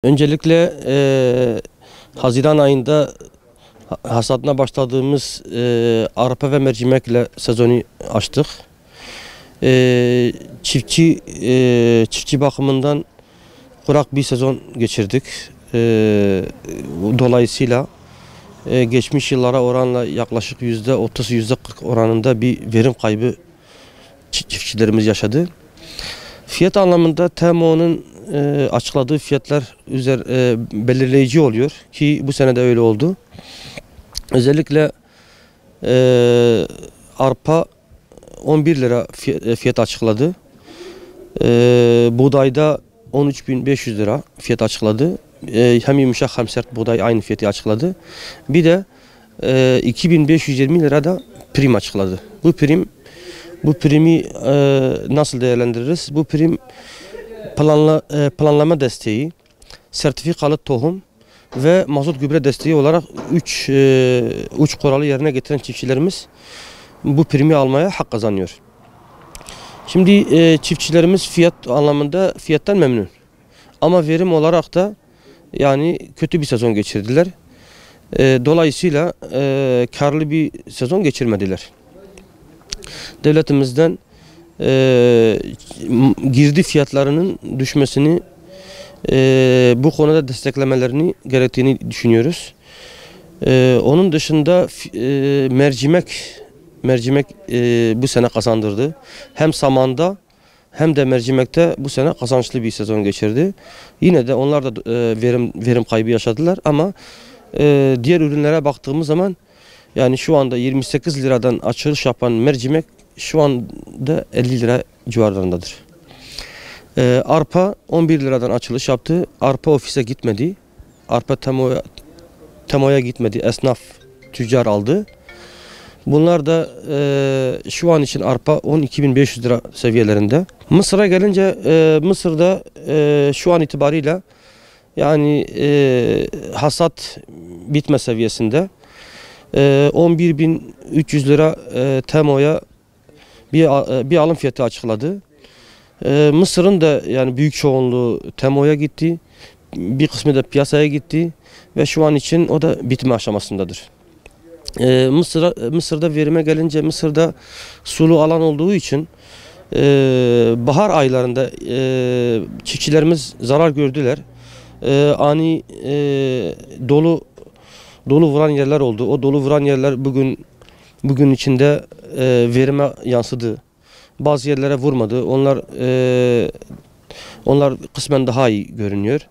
Öncelikle Haziran ayında hasadına başladığımız arpa ve mercimekle sezonu açtık. Çiftçi bakımından kurak bir sezon geçirdik. Dolayısıyla geçmiş yıllara oranla yaklaşık %30-%40 oranında bir verim kaybı çiftçilerimiz yaşadı. Fiyat anlamında TMO'nun açıkladığı fiyatlar belirleyici oluyor ki bu sene de öyle oldu. Özellikle arpa 11 lira fiyat açıkladı. Buğdayda 13.500 lira fiyat açıkladı. Hem yumuşak hem sert buğday aynı fiyatı açıkladı. Bir de 2.520 lira da prim açıkladı. Bu primi nasıl değerlendiririz? Bu prim planlama desteği, sertifikalı tohum ve mazot gübre desteği olarak 3 kuralı yerine getiren çiftçilerimiz bu primi almaya hak kazanıyor. Şimdi çiftçilerimiz fiyat anlamında fiyattan memnun. Ama verim olarak da yani kötü bir sezon geçirdiler. Dolayısıyla karlı bir sezon geçirmediler. Devletimizden girdi fiyatlarının düşmesini, bu konuda desteklemelerini gerektiğini düşünüyoruz. Onun dışında mercimek bu sene kazandırdı. Hem samanda hem de mercimekte bu sene kazançlı bir sezon geçirdi. Yine de onlar da verim kaybı yaşadılar ama diğer ürünlere baktığımız zaman yani şu anda 28 liradan açılış yapan mercimek şu anda 50 lira civarlarındadır. Arpa 11 liradan açılış yaptı. Arpa ofise gitmedi. Arpa TMO'ya gitmedi. Esnaf, tüccar aldı. Bunlar da şu an için arpa 12.500 lira seviyelerinde. Mısır'a gelince Mısır'da şu an itibariyle yani hasat bitme seviyesinde 11.300 lira TMO'ya bir alım fiyatı açıkladı. Mısır'ın da yani büyük çoğunluğu TMO'ya gitti. Bir kısmı da piyasaya gitti ve şu an için o da bitme aşamasındadır. Mısır'da verime gelince Mısır'da sulu alan olduğu için bahar aylarında çiftçilerimiz zarar gördüler. Ani dolu vuran yerler oldu. O dolu vuran yerler bugün içinde verime yansıdı. Bazı yerlere vurmadı. Onlar kısmen daha iyi görünüyor.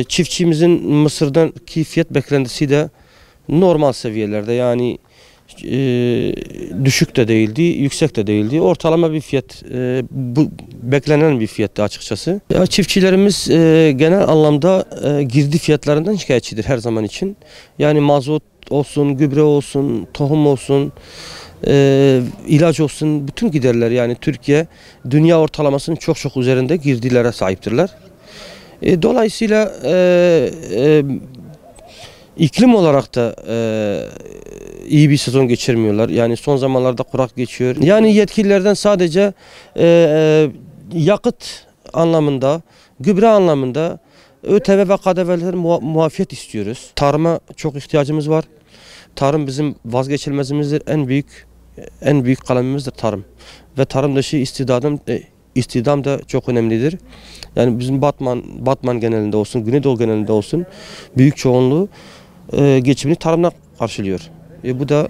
Çiftçimizin Mısır'daki fiyat beklentisi de normal seviyelerde, yani düşük de değildi, yüksek de değildi. Ortalama bir fiyat, bu beklenen bir fiyattı açıkçası. Çiftçilerimiz genel anlamda girdi fiyatlarından şikayetçidir her zaman için. Yani mazot olsun, gübre olsun, tohum olsun, ilaç olsun, bütün giderler, yani Türkiye dünya ortalamasının çok üzerinde girdilere sahiptirler. Dolayısıyla iklim olarak da iyi bir sezon geçirmiyorlar. Yani son zamanlarda kurak geçiyor. Yani yetkililerden sadece yakıt anlamında, gübre anlamında ÖTV ve KDV'ler muafiyet istiyoruz. Tarıma çok ihtiyacımız var. Tarım bizim vazgeçilmezimizdir. En büyük kalemimizdir tarım. Ve tarım dışı istihdam da çok önemlidir. Yani bizim Batman genelinde olsun, Güneydoğu genelinde olsun büyük çoğunluğu geçimini tarımla karşılıyor. Bu da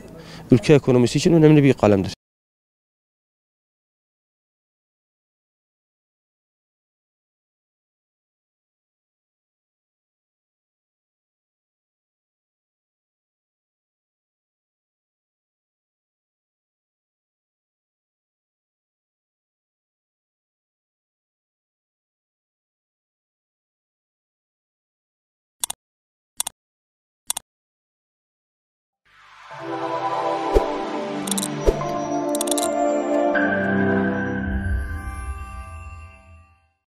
ülke ekonomisi için önemli bir kalemdir.